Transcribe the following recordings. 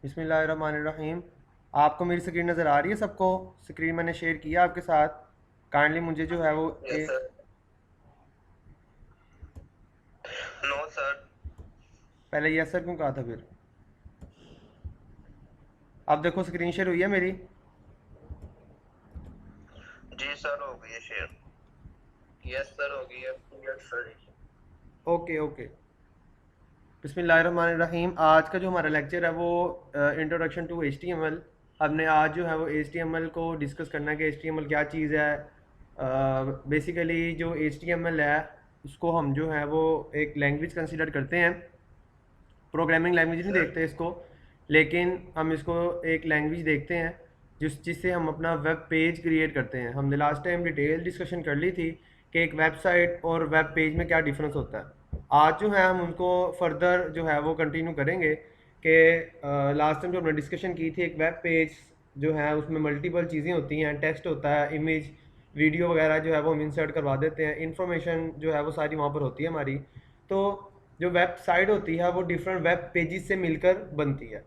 बिस्मिल्लाहिर्रहमानिर्रहीम। आपको मेरी स्क्रीन नज़र आ रही है? सबको स्क्रीन मैंने शेयर किया आपके साथ। काइंडली मुझे जो है वो यस सर। No sir. पहले यस सर क्यों कहा था फिर? अब देखो स्क्रीन शेयर हुई है मेरी। जी सर, हो गई है शेयर। यस सर, हो गई है। Yes sir. Okay okay. बिस्मिल्लाहिर्रहमानिर्रहीम। आज का जो हमारा लेक्चर है वो इंट्रोडक्शन टू HTML। हमने आज जो है वो HTML को डिस्कस करना है कि HTML क्या चीज़ है। बेसिकली जो HTML है उसको हम जो है वो एक लैंग्वेज कंसिडर करते हैं। प्रोग्रामिंग लैंग्वेज नहीं सर देखते इसको, लेकिन हम इसको एक लैंग्वेज देखते हैं जिससे हम अपना वेब पेज क्रिएट करते हैं। हमने लास्ट टाइम डिटेल डिस्कशन कर ली थी कि एक वेबसाइट और वेब पेज में क्या डिफरेंस होता है। आज जो है हम उनको फर्दर जो है वो कंटिन्यू करेंगे कि लास्ट टाइम जो हमने डिस्कशन की थी, एक वेब पेज जो है उसमें मल्टीपल चीज़ें होती हैं, टेक्स्ट होता है, इमेज, वीडियो वगैरह जो है वो हम इंसर्ट करवा देते हैं, इन्फॉर्मेशन जो है वो सारी वहाँ पर होती है हमारी। तो जो वेबसाइट होती है वो डिफरेंट वेब पेजेस से मिलकर बनती है।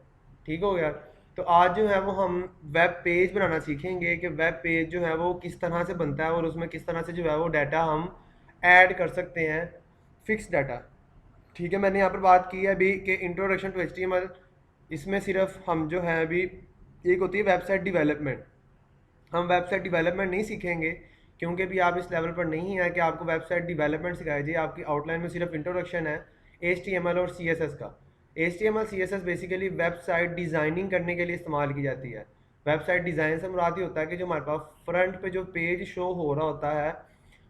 ठीक हो गया? तो आज जो है वो हम वेब पेज बनाना सीखेंगे कि वेब पेज जो है वो किस तरह से बनता है और उसमें किस तरह से जो है वो डाटा हम ऐड कर सकते हैं, फिक्स डाटा। ठीक है, मैंने यहाँ पर बात की है अभी कि इंट्रोडक्शन टू HTML। इसमें सिर्फ हम जो है अभी एक होती है वेबसाइट डेवलपमेंट। हम वेबसाइट डेवलपमेंट नहीं सीखेंगे क्योंकि भी आप इस लेवल पर नहीं है कि आपको वेबसाइट डेवलपमेंट सिखाई जाए। आपकी आउटलाइन में सिर्फ इंट्रोडक्शन है HTML और CSS का। HTML CSS basically website designing करने के लिए इस्तेमाल की जाती है। वेबसाइट डिज़ाइन से मुराद ये होता है कि जो हमारे पास फ्रंट पे जो पेज शो हो रहा होता है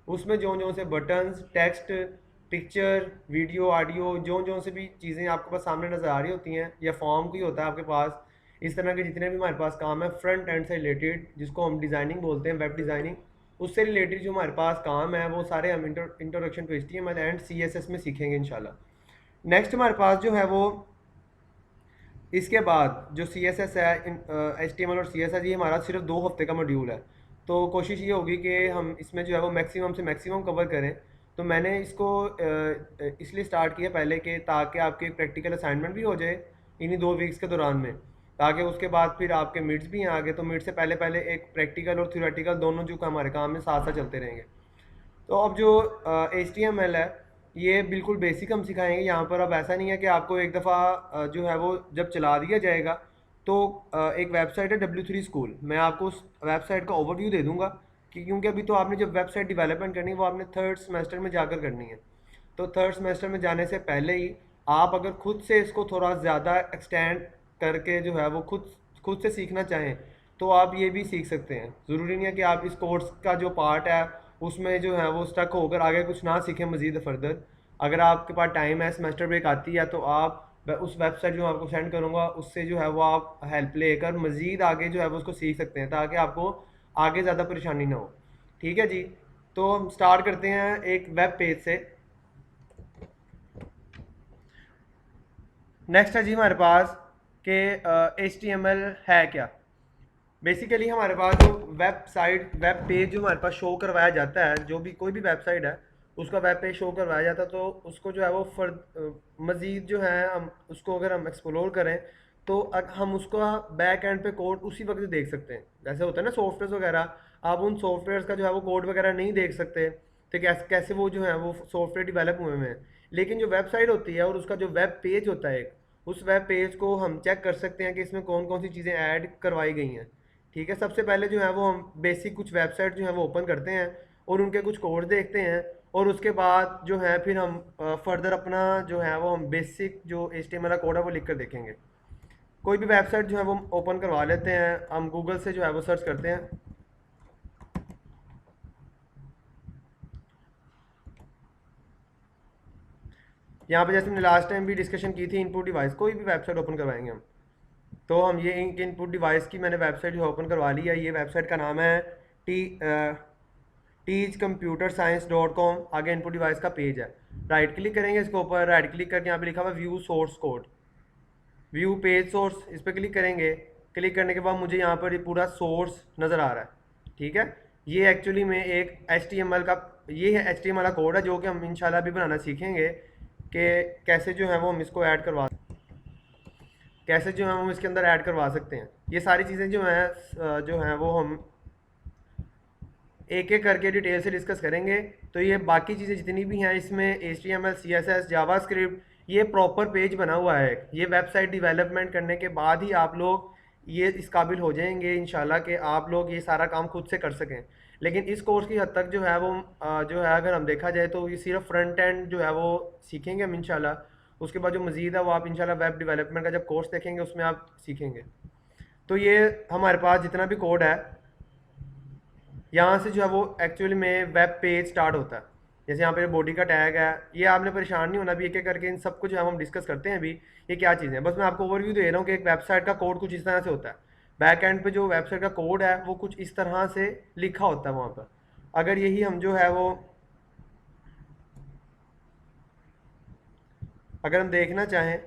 उसमें जो जो से buttons, text, picture, video, audio, जो जो से भी चीज़ें आपके पास सामने नज़र आ रही होती हैं, या फॉर्म कोई होता है आपके पास, इस तरह के जितने भी हमारे पास काम है फ्रंट एंड से रिलेटेड, जिसको हम डिज़ाइनिंग बोलते हैं, वेब डिज़ाइनिंग, उससे रिलेटेड जो हमारे पास काम है वो सारे हम introduction to HTML and CSS में सीखेंगे इंशाल्लाह। नेक्स्ट हमारे पास जो है वो इसके बाद जो CSS है, HTML और CSS, ये हमारा सिर्फ 2 हफ्ते का मॉड्यूल है। तो कोशिश ये होगी कि हम इसमें जो है वो मैक्सिमम से मैक्सिमम कवर करें। तो मैंने इसको इसलिए स्टार्ट किया पहले कि ताकि आपकी प्रैक्टिकल असाइनमेंट भी हो जाए इन्हीं 2 वीक्स के दौरान में, ताकि उसके बाद फिर आपके मिड्स भी हैं आगे, तो मिड से पहले पहले एक प्रैक्टिकल और थ्योरेटिकल दोनों जो हमारे काम में साथ साथ चलते रहेंगे। तो अब जो HTML है ये बिल्कुल बेसिक हम सिखाएंगे यहाँ पर। अब ऐसा नहीं है कि आपको एक दफ़ा जो है वो जब चला दिया जाएगा तो एक वेबसाइट है W3 स्कूल, मैं आपको उस वेबसाइट का ओवरव्यू दे दूंगा कि क्योंकि अभी तो आपने जब वेबसाइट डेवलपमेंट करनी है वो आपने थर्ड सेमेस्टर में जाकर करनी है। तो थर्ड सेमेस्टर में जाने से पहले ही आप अगर खुद से इसको थोड़ा ज़्यादा एक्सटेंड करके जो है वो खुद खुद से सीखना चाहें तो आप ये भी सीख सकते हैं। ज़रूरी नहीं है कि आप इस कोर्स का जो पार्ट है उसमें जो है वो स्टक होकर आगे कुछ ना सीखें मज़ीद फर्दर। अगर आपके पास टाइम है, सेमेस्टर ब्रेक आती है, तो आप उस वेबसाइट जो मैं आपको सेंड करूँगा उससे जो है वो आप हेल्प लेकर मज़ीद आगे जो है वो उसको सीख सकते हैं, ताकि आपको आगे ज़्यादा परेशानी ना हो। ठीक है जी। तो हम स्टार्ट करते हैं एक वेब पेज से। नेक्स्ट है जी हमारे पास कि HTML है क्या। बेसिकली हमारे पास जो वेबसाइट, वेब पेज जो हमारे पास शो करवाया जाता है, जो भी कोई भी वेबसाइट है उसका वेब पेज शो करवाया जाता है, तो उसको जो है वो मज़ीद जो है हम उसको अगर हम एक्सप्लोर करें तो हम उसका बैक एंड पे कोड उसी वक्त देख सकते हैं। जैसे होता है ना सॉफ्टवेयर वगैरह, आप उन सॉफ्टवेयर का जो है वो कोड वगैरह नहीं देख सकते, तो कैसे कैसे वो जो है वो सॉफ्टवेयर डिवेलप हुए हैं। लेकिन जो वेबसाइट होती है और उसका जो वेब पेज होता है, उस वेब पेज को हम चेक कर सकते हैं कि इसमें कौन कौन सी चीज़ें ऐड करवाई गई हैं। ठीक है, सबसे पहले जो है वो हम बेसिक कुछ वेबसाइट जो है वो ओपन करते हैं और उनके कुछ कोड देखते हैं, और उसके बाद जो है फिर हम फर्दर अपना जो है वो हम बेसिक जो HTML कोड है वो लिख कर देखेंगे। कोई भी वेबसाइट जो है वो ओपन करवा लेते हैं, हम गूगल से जो है वो सर्च करते हैं। यहाँ पे जैसे हमने लास्ट टाइम भी डिस्कशन की थी, इनपुट डिवाइस, कोई भी वेबसाइट ओपन करवाएंगे हम, तो हम ये इनपुट डिवाइस की मैंने वेबसाइट जो ओपन करवा ली है। ये वेबसाइट का नाम है टी teachcomputerscience.com। आगे इनपुट डिवाइस का पेज है। राइट क्लिक करेंगे इसके ऊपर, राइट क्लिक करके यहाँ पे लिखा हुआ view source code, view page source, इस पर क्लिक करेंगे। क्लिक करने के बाद मुझे यहाँ पर ये पूरा सोर्स नज़र आ रहा है। ठीक है, ये एक्चुअली में एक HTML का, ये है HTML वाला कोड है जो कि हम इंशाल्लाह भी बनाना सीखेंगे कि कैसे जो है वो हम इसको ऐड करवा। कैसे जो है हम इसके अंदर ऐड करवा सकते हैं। ये सारी चीज़ें जो हैं वो हम एक एक करके डिटेल से डिस्कस करेंगे। तो ये बाकी चीज़ें जितनी भी हैं इसमें HTML CSS जावास्क्रिप्ट ये प्रॉपर पेज बना हुआ है। ये वेबसाइट डेवलपमेंट करने के बाद ही आप लोग ये इस काबिल हो जाएंगे इंशाल्लाह कि आप लोग ये सारा काम खुद से कर सकें। लेकिन इस कोर्स की हद तक जो है वो जो है अगर हम देखा जाए तो ये सिर्फ फ्रंट एंड जो है वो सीखेंगे हम इंशाल्लाह। उसके बाद जो मज़ीद है वो आप इंशाल्लाह वेब डेवलपमेंट का जब कोर्स देखेंगे उसमें आप सीखेंगे। तो ये हमारे पास जितना भी कोड है यहाँ से जो है वो एक्चुअली में वेब पेज स्टार्ट होता है। जैसे यहाँ पे बॉडी का टैग है, ये आपने परेशान नहीं होना, भी एक एक करके इन सब कुछ हम डिस्कस करते हैं अभी ये क्या चीज़ें हैं। बस मैं आपको ओवरव्यू दे रहा हूँ कि एक वेबसाइट का कोड कुछ इस तरह से होता है। बैक एंड पे जो वेबसाइट का कोड है वो कुछ इस तरह से लिखा होता है वहाँ पर। अगर यही हम जो है वो अगर हम देखना चाहें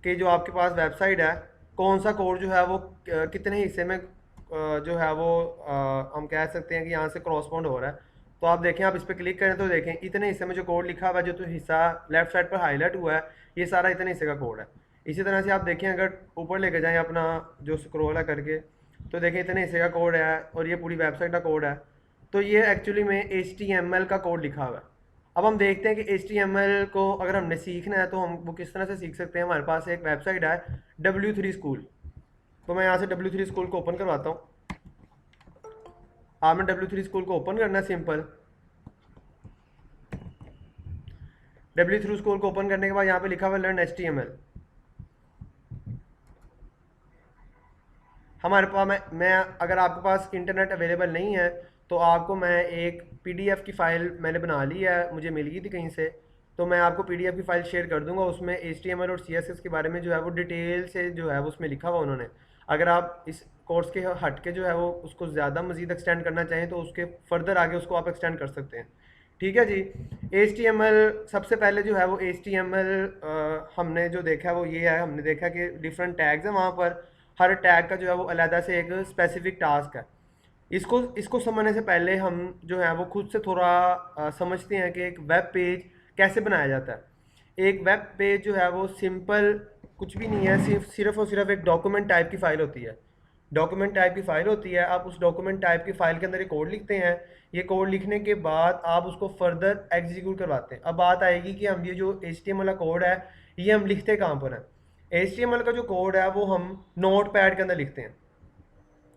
कि जो आपके पास वेबसाइट है कौन सा कोड जो है वो कितने हिस्से में जो है वो हम कह सकते हैं कि यहाँ से क्रॉसपॉन्ड हो रहा है। तो आप देखें, आप इस पर क्लिक करें तो देखें इतने हिस्से में जो कोड लिखा हुआ है, जो तो हिस्सा लेफ्ट साइड पर हाईलाइट हुआ है ये सारा इतने हिस्से का कोड है। इसी तरह से आप देखें, अगर ऊपर लेके जाएं अपना जो स्क्रॉल है करके, तो देखें इतने हिस्से का कोड है और ये पूरी वेबसाइट का कोड है। तो ये एक्चुअली में HTML का कोड लिखा हुआ है। अब हम देखते हैं कि HTML को अगर हमने सीखना है तो हम वो किस तरह से सीख सकते हैं। हमारे पास एक वेबसाइट है W3 स्कूल। तो मैं यहाँ से W3 स्कूल को ओपन करवाता हूँ। आपने W3 स्कूल को ओपन करना है सिंपल। W3 स्कूल को ओपन करने के बाद यहाँ पे लिखा हुआ लर्न HTML। हमारे पास मैं अगर आपके पास इंटरनेट अवेलेबल नहीं है तो आपको मैं एक PDF की फ़ाइल मैंने बना ली है, मुझे मिल गई थी कहीं से। तो मैं आपको PDF की फ़ाइल शेयर कर दूंगा। उसमें HTML और CSS के बारे में जो है वो डिटेल से जो है वो उसमें लिखा हुआ उन्होंने। अगर आप इस कोर्स के हट के जो है वो उसको ज़्यादा मज़ीद एक्सटेंड करना चाहें तो उसके फर्दर आगे उसको आप एक्सटेंड कर सकते हैं। ठीक है जी। HTML सबसे पहले जो है वो HTML हमने जो देखा है वो ये है, हमने देखा कि डिफरेंट टैग्स हैं वहाँ पर। हर टैग का जो है वो अलहदा से एक स्पेसिफिक टास्क है। इसको इसको समझने से पहले हम जो है वो खुद से थोड़ा समझते हैं कि एक वेब पेज कैसे बनाया जाता है। एक वेब पेज जो है वो सिंपल कुछ भी नहीं है, सिर्फ और सिर्फ एक डॉक्यूमेंट टाइप की फ़ाइल होती है। डॉक्यूमेंट टाइप की फ़ाइल होती है, आप उस डॉक्यूमेंट टाइप की फ़ाइल के अंदर एक कोड लिखते हैं। ये कोड लिखने के बाद आप उसको फर्दर एग्जीक्यूट करवाते हैं। अब बात आएगी कि हम ये जो HTML का कोड है ये हम लिखते कहाँ पर है। HTML का जो कोड है वो हम नोट पैड के अंदर लिखते हैं।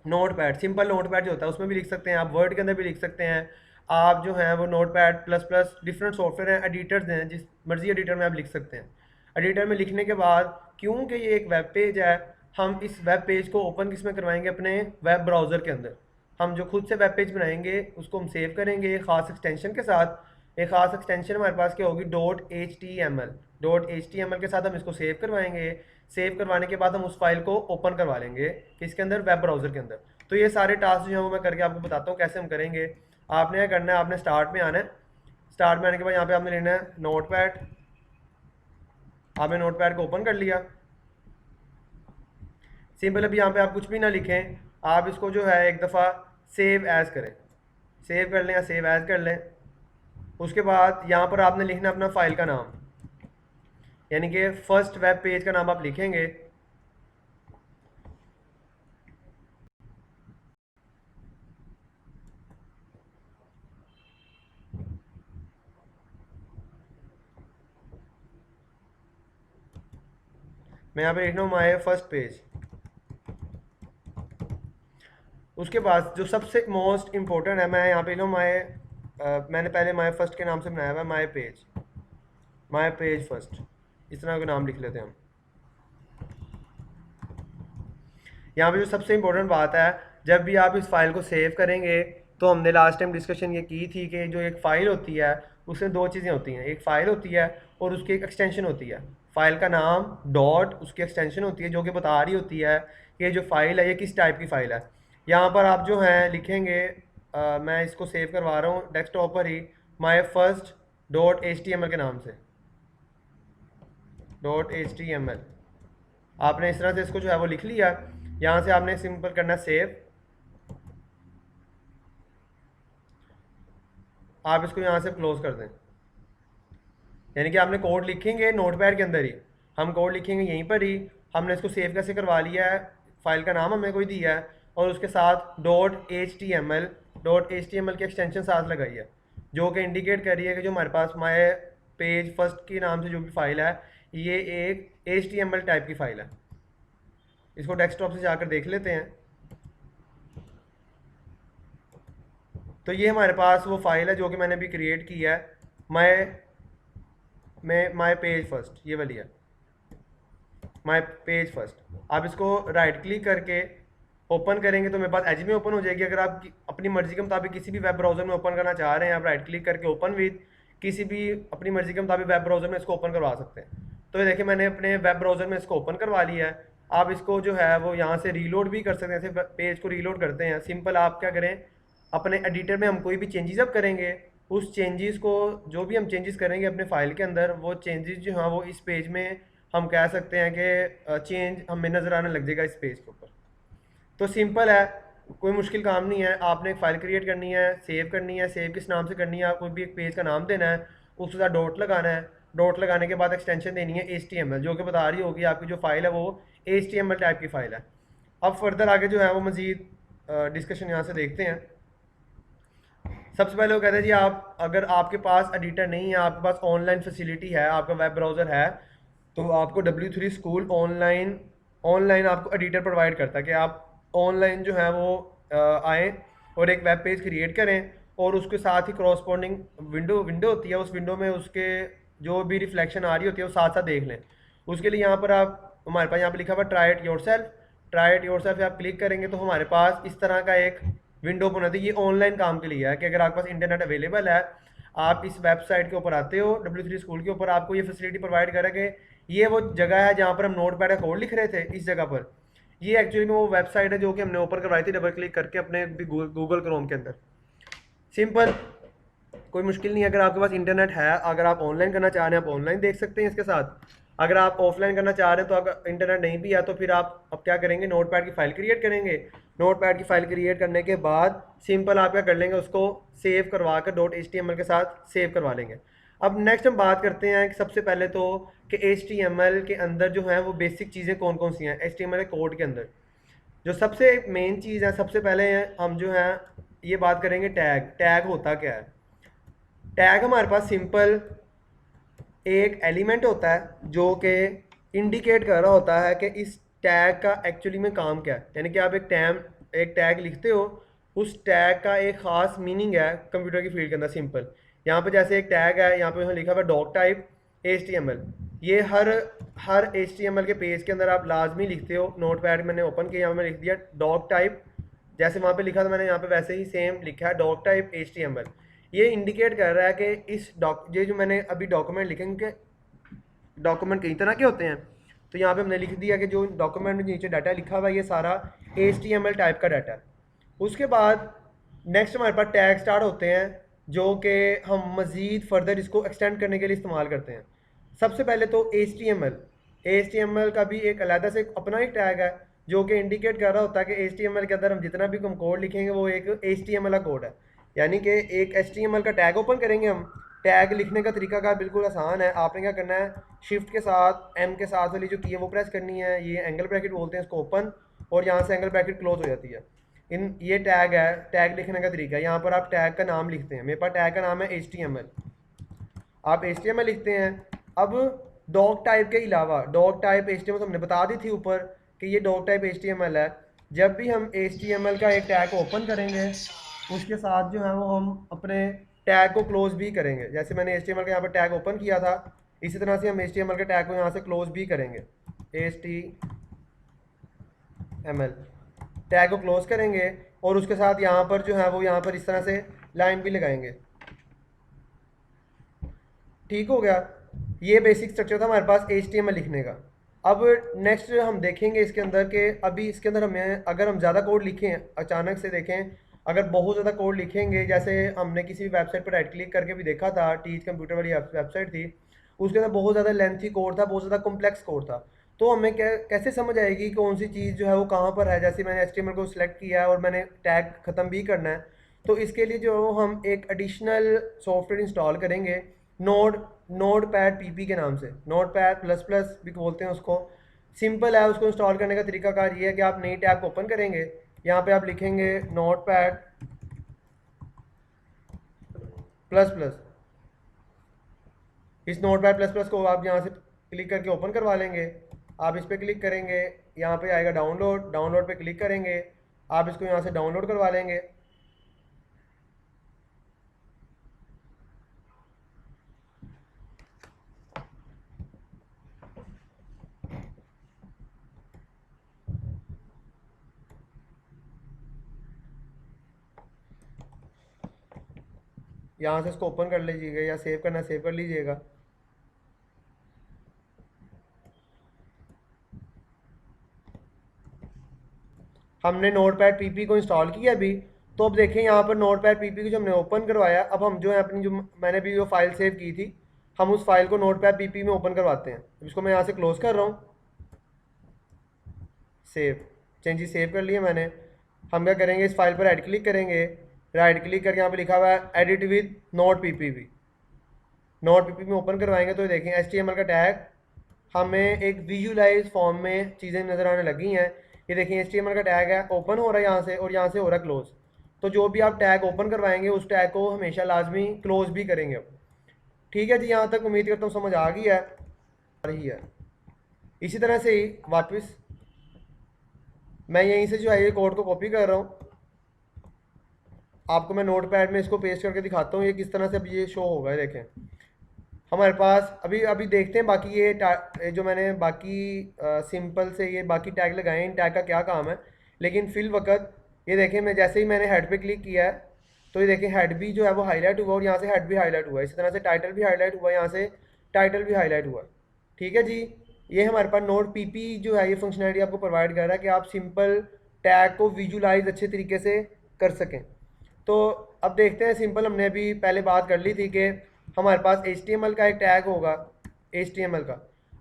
Note pad, simple note pad जो होता है उसमें भी लिख सकते हैं, आप वर्ड के अंदर भी लिख सकते हैं। आप जो है वो note pad plus plus different software हैं, एडिटर्स हैं, जिस मर्जी एडिटर में आप लिख सकते हैं। एडिटर में लिखने के बाद क्योंकि ये एक वेब पेज है, हम इस वेब पेज को ओपन किस में करवाएंगे, अपने वेब ब्राउज़र के अंदर। हम जो खुद से वेब पेज बनाएंगे उसको हम सेव करेंगे एक ख़ास एक्सटेंशन के साथ। एक ख़ास एक्सटेंशन हमारे पास क्या होगी, .html। .html के साथ हम इसको सेव करवाएंगे। सेव करवाने के बाद हम उस फाइल को ओपन करवा लेंगे किसके अंदर, वेब ब्राउज़र के अंदर। तो ये सारे टास्क जो हैं वो मैं करके आपको बताता हूँ कैसे हम करेंगे। आपने क्या करना है, आपने स्टार्ट में आना है। स्टार्ट में आने के बाद यहाँ पे आपने लेना है नोट पैड। आपने नोट पैड को ओपन कर लिया। सिंपल अभी यहाँ पे आप कुछ भी ना लिखें, आप इसको जो है एक दफ़ा सेव एज़ करें। सेव कर लें या सेव एज़ कर लें। उसके बाद यहाँ पर आपने लिखना अपना फ़ाइल का नाम, यानी कि फर्स्ट वेब पेज का नाम आप लिखेंगे। मैं यहाँ पे लिख रहा हूँ माय फर्स्ट पेज। उसके बाद जो सबसे मोस्ट इम्पोर्टेंट है, मैं यहाँ पे लिख रहा हूँ मैंने पहले माय फर्स्ट के नाम से बनाया हुआ है my page. My page first, इस तरह का नाम लिख लेते हैं हम। यहाँ पे जो सबसे इम्पोर्टेंट बात है, जब भी आप इस फाइल को सेव करेंगे तो हमने लास्ट टाइम डिस्कशन ये की थी कि जो एक फ़ाइल होती है उसमें दो चीज़ें होती हैं, एक फ़ाइल होती है और उसकी एक एक्सटेंशन होती है। फ़ाइल का नाम डॉट उसकी एक्सटेंशन होती है जो कि बता रही होती है कि जो फ़ाइल है ये किस टाइप की फ़ाइल है। यहाँ पर आप जो है लिखेंगे, मैं इसको सेव करवा रहा हूँ डेस्कटॉप पर ही, माई फर्स्ट .html के नाम से। .html आपने इस तरह से इसको जो है वो लिख लिया। यहाँ से आपने सिंपल करना सेव। आप इसको यहाँ से क्लोज कर दें, यानी कि आपने कोड लिखेंगे नोटपैड के अंदर ही, हम कोड लिखेंगे यहीं पर ही हमने इसको सेव कैसे करवा लिया है, फाइल का नाम हमने कोई दिया है और उसके साथ .html की एक्सटेंशन साथ लगाई है, जो कि इंडिकेट कर रही है कि जो हमारे पास माय पेज फर्स्ट के नाम से जो भी फाइल है ये एक HTML टाइप की फाइल है। इसको डेस्कटॉप से जाकर देख लेते हैं। तो ये हमारे पास वो फाइल है जो कि मैंने अभी क्रिएट की है, माय पेज फर्स्ट, ये वाली है माय पेज फर्स्ट। आप इसको राइट क्लिक करके ओपन करेंगे तो मेरे पास एज में ओपन हो जाएगी। अगर आप अपनी मर्जी के मुताबिक किसी भी वेब ब्राउज़र में ओपन करना चाह रहे हैं, आप राइट क्लिक करके ओपन विद किसी भी अपनी मर्जी के मुताबिक वेब ब्राउज़र में इसको ओपन करवा सकते हैं। तो ये देखिए मैंने अपने वेब ब्राउज़र में इसको ओपन करवा लिया है। आप इसको जो है वो यहाँ से रीलोड भी कर सकते हैं, जैसे पेज को रीलोड करते हैं। सिंपल आप क्या करें, अपने एडिटर में हम कोई भी चेंजेस अब करेंगे, उस चेंजेस को जो भी हम चेंजेस करेंगे अपने फाइल के अंदर, वो चेंजेस जो हैं वो इस पेज में हम कह सकते हैं कि चेंज हमें नज़र आने लग जाएगा इस पेज के ऊपर। तो सिंपल है, कोई मुश्किल काम नहीं है। आपने एक फ़ाइल क्रिएट करनी है, सेव करनी है, सेव किस नाम से करनी है, कोई भी एक पेज का नाम देना है, उसके साथ डॉट लगाना है, डॉट लगाने के बाद एक्सटेंशन देनी है HTML, जो कि बता रही होगी आपकी जो फाइल है वो HTML टाइप की फ़ाइल है। अब फर्दर आगे जो है वो मज़ीद डिस्कशन यहाँ से देखते हैं। सबसे पहले वो कहते हैं जी, आप अगर आपके पास एडिटर नहीं है, आपके पास ऑनलाइन फैसिलिटी है, आपका वेब ब्राउज़र है, तो आपको W3 स्कूल ऑनलाइन आपको एडिटर प्रोवाइड करता है कि आप ऑनलाइन जो है वो आएँ और एक वेब पेज क्रिएट करें और उसके साथ ही करॉस्पॉन्डिंग विंडो होती है, उस विंडो में उसके जो भी रिफ्लेक्शन आ रही होती है वो साथ साथ देख लें। उसके लिए यहाँ पर आप, हमारे पास यहाँ पर लिखा हुआ ट्राई इट योरसेल्फ आप क्लिक करेंगे तो हमारे पास इस तरह का एक विंडो बना दी। ये ऑनलाइन काम के लिए है कि अगर आपके पास इंटरनेट अवेलेबल है, आप इस वेबसाइट के ऊपर आते हो W3 स्कूल के ऊपर, आपको ये फैसिलिटी प्रोवाइड करेंगे। ये वो जगह है जहाँ पर हम नोटपैड का कोड लिख रहे थे, इस जगह पर ये एक्चुअली में वो वेबसाइट है जो कि हमने ओपन करवाई थी डबल क्लिक करके अपने गूगल क्रोम के अंदर। सिंपल, कोई मुश्किल नहीं है। अगर आपके पास इंटरनेट है, अगर आप ऑनलाइन करना चाह रहे हैं आप ऑनलाइन देख सकते हैं इसके साथ। अगर आप ऑफलाइन करना चाह रहे हैं तो अगर इंटरनेट नहीं भी है तो फिर आप अब क्या करेंगे, नोटपैड की फ़ाइल क्रिएट करेंगे। नोटपैड की फ़ाइल क्रिएट करने के बाद सिंपल आप क्या कर लेंगे, उसको सेव करवा कर .html के साथ सेव करवा लेंगे। अब नेक्स्ट हम बात करते हैं कि सबसे पहले तो कि HTML के अंदर जो है वो बेसिक चीज़ें कौन कौन सी हैं। HTML कोड के अंदर जो सबसे मेन चीज़ है, सबसे पहले हम जो है ये बात करेंगे टैग होता क्या है। टैग हमारे पास सिंपल एक एलिमेंट होता है जो कि इंडिकेट कर रहा होता है कि इस टैग का एक्चुअली में काम क्या है। यानी कि आप एक टैग लिखते हो, उस टैग का एक ख़ास मीनिंग है कंप्यूटर की फील्ड के अंदर। सिंपल यहाँ पे जैसे एक टैग है, यहाँ पे लिखा हुआ है डॉक टाइप HTML। ये हर HTML के पेज के अंदर आप लाजमी लिखते हो। नोटपैड मैंने ओपन किया, यहाँ मैंने लिख दिया डॉक टाइप, जैसे वहाँ पे लिखा था मैंने यहाँ पे वैसे ही सेम लिखा है डॉक टाइप HTML। ये इंडिकेट कर रहा है कि इस ये जो मैंने अभी डॉक्यूमेंट लिखेंगे, डॉक्यूमेंट कई तरह के होते हैं, तो यहाँ पे हमने लिख दिया कि जो डॉक्यूमेंट में नीचे डाटा लिखा हुआ है ये सारा HTML टाइप का डाटा है। उसके बाद नेक्स्ट हमारे पास टैग स्टार्ट होते हैं जो कि हम मज़ीद फर्दर इसको एक्सटेंड करने के लिए इस्तेमाल करते हैं। सबसे पहले तो HTML का भी एक अलग से अपना ही टैग है जो कि इंडिकेट कर रहा होता है कि HTML के अंदर हम जितना भी हम कोड लिखेंगे वो एक HTML का कोड है। यानी कि एक HTML का टैग ओपन करेंगे हम। टैग लिखने का तरीका का बिल्कुल आसान है। आपने क्या करना है, शिफ्ट के साथ M के साथ वाली जो की है वो प्रेस करनी है, ये एंगल ब्रैकेट बोलते हैं इसको, ओपन, और यहाँ से एंगल ब्रैकेट क्लोज हो जाती है। ये टैग है, टैग लिखने का तरीका है। यहाँ पर आप टैग का नाम लिखते हैं, मेरे पास टैग का नाम है HTML, आप HTML लिखते हैं। अब डॉक टाइप के अलावा डॉक टाइप HTML हमने बता दी थी ऊपर कि ये डॉक टाइप HTML है। जब भी हम HTML का एक टैग ओपन करेंगे उसके साथ जो है वो हम अपने टैग को क्लोज भी करेंगे। जैसे मैंने HTML का यहाँ पर टैग ओपन किया था, इसी तरह से हम HTML के टैग को यहाँ से क्लोज भी करेंगे। HTML टैग को क्लोज करेंगे और उसके साथ यहाँ पर जो है वो यहाँ पर इस तरह से लाइन भी लगाएंगे। ठीक हो गया, ये बेसिक स्ट्रक्चर था हमारे पास HTML लिखने का। अब नेक्स्ट हम देखेंगे इसके अंदर के अभी इसके अंदर हमें अगर हम ज़्यादा कोड लिखें, अचानक से देखें अगर बहुत ज़्यादा कोड लिखेंगे, जैसे हमने किसी भी वेबसाइट पर राइट क्लिक करके भी देखा था, टीच कंप्यूटर वाली वेबसाइट थी, उसके अंदर बहुत ज़्यादा लेंथी कोड था, बहुत ज़्यादा कॉम्प्लेक्स कोड था। तो हमें कैसे समझ आएगी कौन सी चीज़ जो है वो कहाँ पर है। जैसे मैंने HTML को सिलेक्ट किया है और मैंने टैग ख़त्म भी करना है, तो इसके लिए जो है हम एक एडिशनल सॉफ्टवेयर इंस्टॉल करेंगे नोटपैड PP के नाम से, नोटपैड प्लस प्लस भी बोलते हैं उसको। सिंपल है, उसको इंस्टॉल करने का तरीकाकार ये है कि आप नई टैब को ओपन करेंगे, यहाँ पे आप लिखेंगे नोटपैड प्लस प्लस। इस नोटपैड प्लस प्लस को आप यहाँ से क्लिक करके ओपन करवा लेंगे। आप इस पर क्लिक करेंगे, यहाँ पे आएगा डाउनलोड, डाउनलोड पे क्लिक करेंगे, आप इसको यहाँ से डाउनलोड करवा लेंगे। यहाँ से इसको ओपन कर लीजिएगा, या सेव करना सेव कर लीजिएगा। हमने नोटपैड पीपी को इंस्टॉल किया अभी, तो अब देखें यहाँ पर नोटपैड पीपी को जो हमने ओपन करवाया, अब हम जो है अपनी जो मैंने भी जो फाइल सेव की थी, हम उस फाइल को नोटपैड पीपी में ओपन करवाते हैं। इसको मैं यहाँ से क्लोज कर रहा हूँ, सेव, चेंजेस सेव कर लिए मैंने। हम क्या करेंगे, इस फाइल पर राइट क्लिक करेंगे, राइट क्लिक करके यहाँ पे लिखा हुआ है edit with note PPP, note PP में ओपन करवाएंगे तो देखें HTML का टैग हमें एक विजुलाइज फॉर्म में चीज़ें नज़र आने लगी हैं। ये देखें HTML का टैग है, ओपन हो रहा है यहाँ से, और यहाँ से हो रहा है क्लोज। तो जो भी आप टैग ओपन करवाएंगे उस टैग को हमेशा लाजमी क्लोज भी करेंगे अब। ठीक है जी, यहाँ तक उम्मीद करता हूँ समझ आ गई है, आ रही है। इसी तरह से ही वापस मैं यहीं से जो है ये कोड को कॉपी कर रहा हूँ, आपको मैं नोटपैड में इसको पेस्ट करके दिखाता हूँ ये किस तरह से अब ये शो होगा। ये देखें हमारे पास अभी अभी देखते हैं बाकी ये जो मैंने बाकी सिंपल से ये बाकी टैग लगाए हैं, इन टैग का क्या काम है। लेकिन फिल वक्त ये देखें, मैं जैसे ही मैंने हेड पे क्लिक किया है तो ये देखें हेड भी जो है वो हाईलाइट हुआ, और यहाँ से हेड भी हाईलाइट हुआ है। इसी तरह से टाइटल भी हाईलाइट हुआ, यहाँ से टाइटल भी हाईलाइट हुआ। ठीक है जी, ये हमारे पास नोट पीपी जो है ये फंक्शनैलिटी आपको प्रोवाइड कर रहा है कि आप सिंपल टैग को विजुलाइज अच्छे तरीके से कर सकें। तो अब देखते हैं, सिंपल हमने अभी पहले बात कर ली थी कि हमारे पास HTML का एक टैग होगा, HTML का।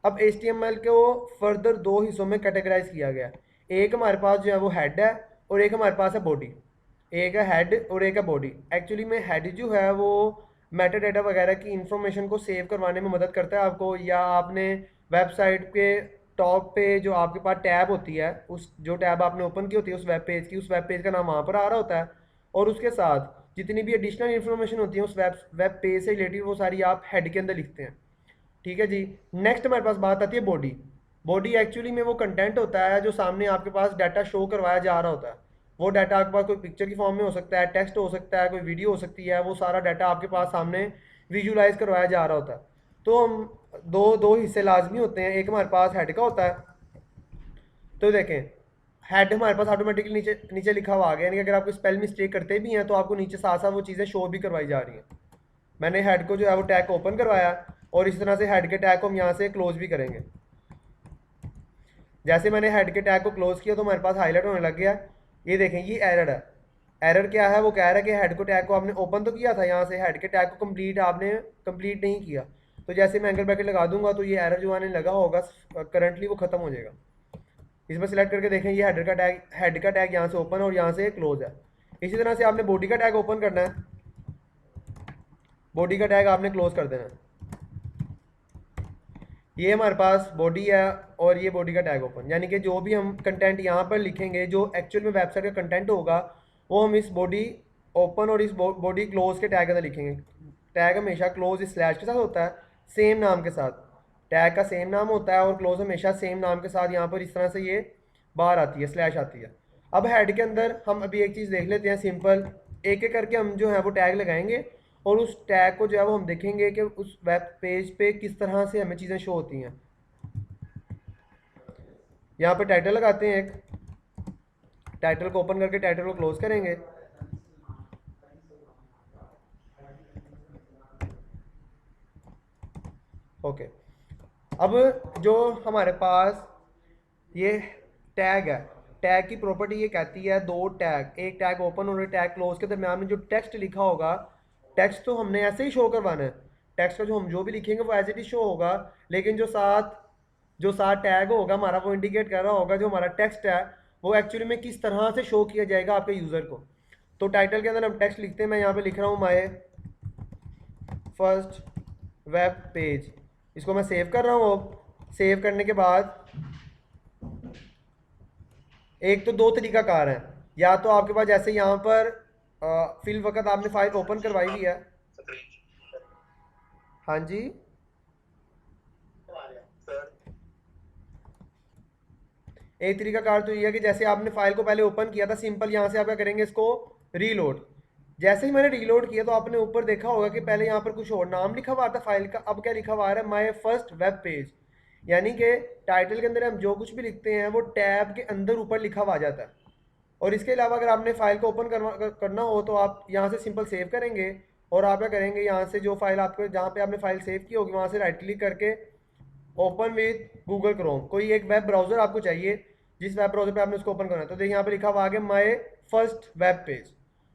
अब HTML को फर्दर दो हिस्सों में कैटेगराइज किया गया। एक हमारे पास जो है वो हेड है, और एक हमारे पास है बॉडी। एक है हेड और एक है बॉडी। एक्चुअली में हेड जो है वो मेटा डेटा वगैरह की इंफॉर्मेशन को सेव करवाने में मदद करता है आपको, या आपने वेबसाइट के टॉप पे जो आपके पास टैब होती है, उस जो टैब आपने ओपन की होती है उस वेब पेज की, उस वेब पेज का नाम वहाँ पर आ रहा होता है, और उसके साथ जितनी भी एडिशनल इन्फॉर्मेशन होती है उस वेब पेज से रिलेटेड वो सारी आप हेड के अंदर लिखते हैं। ठीक है जी, नेक्स्ट हमारे पास बात आती है बॉडी। बॉडी एक्चुअली में वो कंटेंट होता है जो सामने आपके पास डाटा शो करवाया जा रहा होता है। वो डाटा आपके पास कोई पिक्चर की फॉर्म में हो सकता है, टेक्स्ट हो सकता है, कोई वीडियो हो सकती है, वो सारा डाटा आपके पास सामने विजुलाइज करवाया जा रहा होता है। तो हम दो दो हिस्से लाजमी होते हैं, एक हमारे पास हेड का होता है। तो देखें हेड हमारे पास ऑटोमेटिकली नीचे नीचे लिखा हुआ आ गया, यानी कि अगर आपको स्पेल मिस्टेक करते भी हैं तो आपको नीचे साथ साथ वो चीज़ें शो भी करवाई जा रही हैं। मैंने हेड को जो है वो टैग को ओपन करवाया, और इस तरह से हेड के टैग को हम यहाँ से क्लोज भी करेंगे। जैसे मैंने हेड के टैग को क्लोज किया तो हमारे पास हाईलाइट होने लग गया। ये देखें ये एरर है। एरर क्या है, वो कह रहा है कि हेड को टैग को आपने ओपन तो किया था, यहाँ से हेड के टैग को कंप्लीट आपने कंप्लीट नहीं किया। तो जैसे मैं एंगल ब्रैकेट लगा दूंगा तो ये एरर जो आने लगा होगा करंटली वो खत्म हो जाएगा। इसमें सेलेक्ट करके देखें ये हेड का टैग यहाँ से ओपन और यहाँ से क्लोज है। इसी तरह से आपने बॉडी का टैग ओपन करना है, बॉडी का टैग आपने क्लोज कर देना है। ये हमारे पास बॉडी है और ये बॉडी का टैग ओपन, यानी कि जो भी हम कंटेंट यहाँ पर लिखेंगे जो एक्चुअल में वेबसाइट का कंटेंट होगा वो हम इस बॉडी ओपन और इस बॉडी क्लोज के टैग के अंदर लिखेंगे। टैग हमेशा क्लोज इस स्लैश के साथ होता है, सेम नाम के साथ। टैग का सेम नाम होता है और क्लोज हमेशा सेम नाम के साथ यहाँ पर इस तरह से ये बाहर आती है, स्लैश आती है। अब हेड के अंदर हम अभी एक चीज़ देख लेते हैं सिंपल, एक एक करके हम जो है वो टैग लगाएंगे, और उस टैग को जो है वो हम देखेंगे कि उस वेब पेज पे किस तरह से हमें चीज़ें शो होती हैं। यहाँ पे टाइटल लगाते हैं, एक टाइटल को ओपन करके टाइटल को क्लोज करेंगे। ओके, अब जो हमारे पास ये टैग है, टैग की प्रॉपर्टी ये कहती है दो टैग, एक टैग ओपन और एक टैग क्लोज के दरम्यान में जो टेक्स्ट लिखा होगा, टेक्स्ट तो हमने ऐसे ही शो करवाना है। टेक्स्ट का जो हम जो भी लिखेंगे वो एज इट इज शो होगा, लेकिन जो साथ टैग होगा हमारा वो इंडिकेट कर रहा होगा जो हमारा टेक्स्ट है वो एक्चुअली में किस तरह से शो किया जाएगा आपके यूज़र को। तो टाइटल के अंदर हम टेक्स्ट लिखते हैं, मैं यहाँ पे लिख रहा हूँ माय फर्स्ट वेब पेज। इसको मैं सेव कर रहा हूँ। अब सेव करने के बाद एक तो दो तरीका कार है, या तो आपके पास जैसे यहाँ पर फिल वक्त आपने फाइल ओपन करवाई हुई है। स्क्रीन हाँ जी। सर। एक तरीका कार तो ये है कि जैसे आपने फाइल को पहले ओपन किया था, सिंपल यहाँ से आप क्या करेंगे, इसको रीलोड। जैसे ही मैंने रीलोड किया तो आपने ऊपर देखा होगा कि पहले यहाँ पर कुछ और नाम लिखा हुआ था फाइल का, अब क्या लिखा हुआ है, माय फर्स्ट वेब पेज। यानी कि टाइटल के अंदर हम जो कुछ भी लिखते हैं वो टैब के अंदर ऊपर लिखा हुआ आ जाता है। और इसके अलावा अगर आपने फाइल को ओपन करना हो तो आप यहाँ से सिंपल सेव करेंगे, और आप क्या करेंगे, यहाँ से जो फाइल आपको जहाँ पे आपने फाइल सेव की होगी वहाँ से राइट क्लिक करके ओपन विद गूगल क्रोम, कोई एक वेब ब्राउजर आपको चाहिए जिस वेब ब्राउजर पे आपने उसको ओपन करना है। तो देखिए यहाँ पे लिखा हुआ आगे माय फर्स्ट वेब पेज।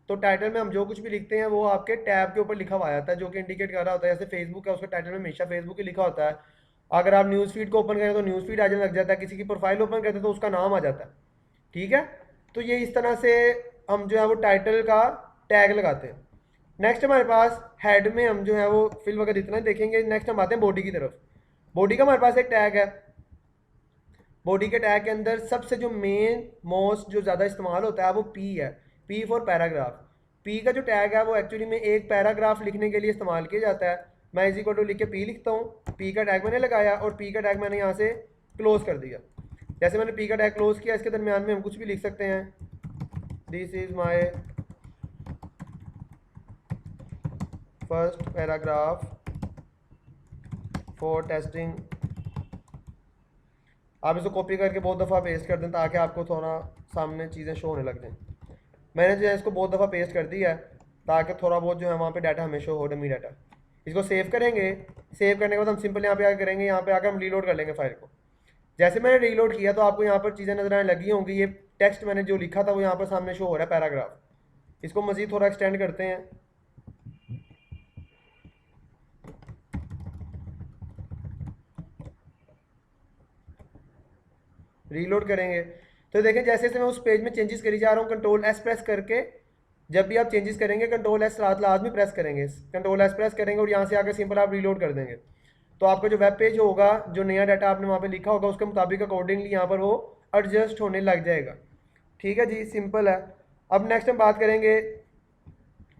तो टाइटल में हम जो कुछ भी लिखते हैं वो आपके टैब के ऊपर लिखा हुआ आ जाता है, जो कि इंडिकेट कर रहा होता है, जैसे फेसबुक है उसका टाइटल में हमेशा फेसबुक ही लिखा होता है। अगर आप न्यूज़ फीड को ओपन करें तो न्यूज़ फीड आ जाने लग जाता है, किसी की प्रोफाइल ओपन करते हैं तो उसका नाम आ जाता है। ठीक है, तो ये इस तरह से हम जो है वो टाइटल का टैग लगाते हैं। नेक्स्ट हमारे पास हेड में हम जो है वो फिल वगैरह इतना ही देखेंगे। नेक्स्ट हम आते हैं बॉडी की तरफ। बॉडी का हमारे पास एक टैग है। बॉडी के टैग के अंदर सबसे जो मेन मोस्ट जो ज़्यादा इस्तेमाल होता है वो पी है। P for paragraph. पी का जो टैग है वो एक्चुअली में एक पैराग्राफ लिखने के लिए इस्तेमाल किया जाता है। मैं इसी को लिख के पी लिखता हूँ, पी का टैग मैंने लगाया और पी का टैग मैंने यहाँ से क्लोज कर दिया। जैसे मैंने पी का टैग क्लोज किया, इसके दरमियान में हम कुछ भी लिख सकते हैं, this is my first paragraph for testing. आप इसको कॉपी करके बहुत दफ़ा पेस्ट कर दें ताकि आपको थोड़ा सामने चीज़ें शो होने लग जाएं। मैंने जो है इसको बहुत दफ़ा पेस्ट कर दिया है ताकि थोड़ा बहुत जो है वहाँ पे डाटा हमें शो हो, डमी डाटा। इसको सेव करेंगे। सेव करने के बाद हम सिंपल यहाँ पे आकर करेंगे, यहाँ पे आकर हम रीलोड कर लेंगे फाइल को। जैसे मैंने रीलोड किया तो आपको यहाँ पर चीज़ें नजर आने लगी होंगी। ये टेक्स्ट मैंने जो लिखा था वो यहाँ पर सामने शो हो रहा है, पैराग्राफ। इसको मज़ीद थोड़ा एक्सटेंड करते हैं। रीलोड करेंगे तो देखें जैसे जैसे मैं उस पेज में चेंजेस करी जा रहा हूँ, कंट्रोल एस प्रेस करके जब भी आप चेंजेस करेंगे कंट्रोल एस लाजमी प्रेस करेंगे, कंट्रोल एस प्रेस करेंगे और यहाँ से आकर सिंपल आप रीलोड कर देंगे। तो आपका जो वेब पेज होगा, जो नया डाटा आपने वहाँ पे लिखा होगा उसके मुताबिक अकॉर्डिंगली यहाँ पर वो एडजस्ट होने लग जाएगा। ठीक है जी, सिंपल है। अब नेक्स्ट हम बात करेंगे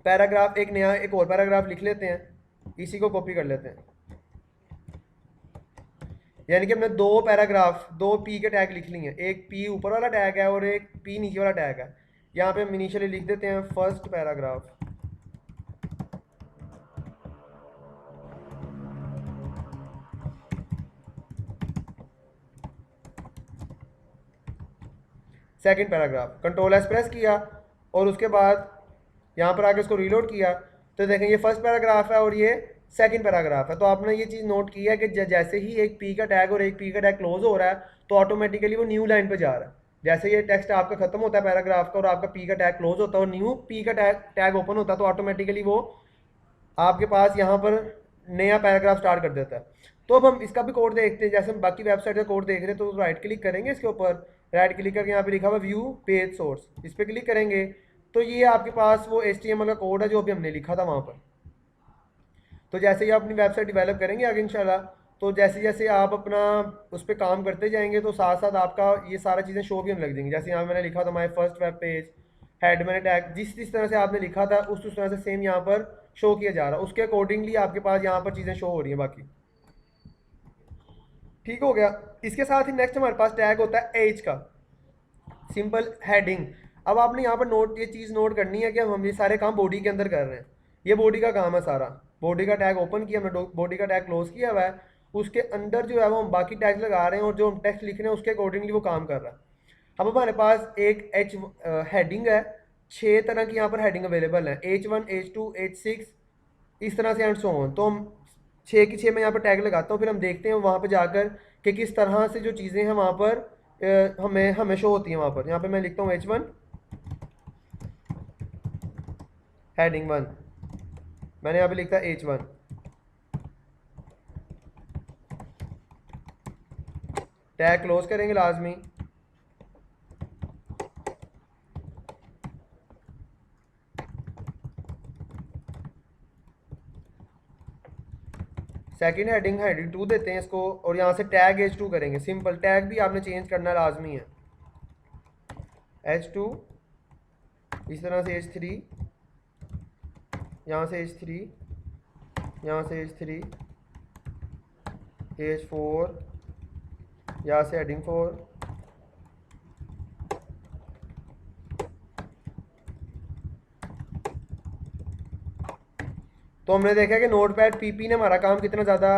पैराग्राफ। एक नया एक और पैराग्राफ लिख लेते हैं, इसी को कॉपी कर लेते हैं। यानी कि हमने दो पैराग्राफ, दो पी के टैग लिख लिए हैं, एक पी ऊपर वाला टैग है और एक पी नीचे वाला टैग है। यहाँ पे हम इनिशियली लिख देते हैं first paragraph. Second paragraph, control S press किया और उसके बाद यहाँ पर आके उसको रीलोड किया तो देखें ये फर्स्ट पैराग्राफ है और ये सेकंड पैराग्राफ है। तो आपने ये चीज़ नोट की है कि जैसे ही एक पी का टैग और एक पी का टैग क्लोज हो रहा है तो ऑटोमेटिकली वो न्यू लाइन पे जा रहा है। जैसे ये टेक्स्ट आपका खत्म होता है पैराग्राफ का और आपका पी का टैग क्लोज होता है और न्यू पी का टैग ओपन होता है तो ऑटोमेटिकली वो आपके पास यहाँ पर नया पैराग्राफ स्टार्ट कर देता है। तो अब हम इसका भी कोड देखते हैं। जैसे हम बाकी वेबसाइट का कोड देख रहे हैं तो राइट क्लिक करेंगे इसके ऊपर, राइट क्लिक करके यहाँ पे लिखा हुआ व्यू पेज सोर्स, इस पर क्लिक करेंगे तो ये आपके पास वो HTML का कोड है जो अभी हमने लिखा था वहाँ पर। तो जैसे ही आप अपनी वेबसाइट डेवलप करेंगे आगे इंशाल्लाह, तो जैसे जैसे आप अपना उस पर काम करते जाएंगे तो साथ साथ आपका ये सारा चीज़ें शो भी होने लग जाएंगी। जैसे यहाँ मैंने लिखा था my first web page, head मैंने टैग जिस जिस तरह से आपने लिखा था उस तरह से सेम यहाँ पर शो किया जा रहा है, उसके अकॉर्डिंगली आपके पास यहाँ पर चीज़ें शो हो रही हैं बाकी। ठीक हो गया। इसके साथ ही नेक्स्ट हमारे पास टैग होता है एज का, सिंपल हेडिंग। अब आपने यहाँ पर नोट ये चीज़ नोट करनी है कि हम ये सारे काम बॉडी के अंदर कर रहे हैं। ये बॉडी का काम है सारा। बॉडी का टैग ओपन किया हमने, बॉडी का टैग क्लोज किया हुआ है, उसके अंदर जो है वो हम बाकी टैग लगा रहे हैं और जो हम टेक्स्ट लिख रहे हैं उसके अकॉर्डिंगली वो काम कर रहा है। अब हमारे पास एक एच हेडिंग है, 6 तरह की यहाँ पर हेडिंग अवेलेबल है, H1 H2 H6 इस तरह से एंड सो ऑन। तो हम 6 की 6 में यहाँ पर टैग लगाता हूँ, फिर हम देखते हैं वहाँ पर जाकर कि किस तरह से जो चीज़ें हैं वहाँ पर हमें हमें शो होती हैं वहाँ पर। यहाँ पे मैं लिखता हूँ H1 हेडिंग 1, मैंने यहाँ पे लिखता है H1। टैग क्लोज करेंगे लाजमी। सेकंड हेडिंग हेडिंग 2 देते हैं इसको और यहाँ से टैग H2 करेंगे। सिंपल, टैग भी आपने चेंज करना लाजमी है। H2, इस तरह से H3, यहाँ से H3, यहाँ से H3, H4, यहाँ से हेडिंग 4, तो हमने देखा कि नोट पैड पीपी ने हमारा काम कितना ज़्यादा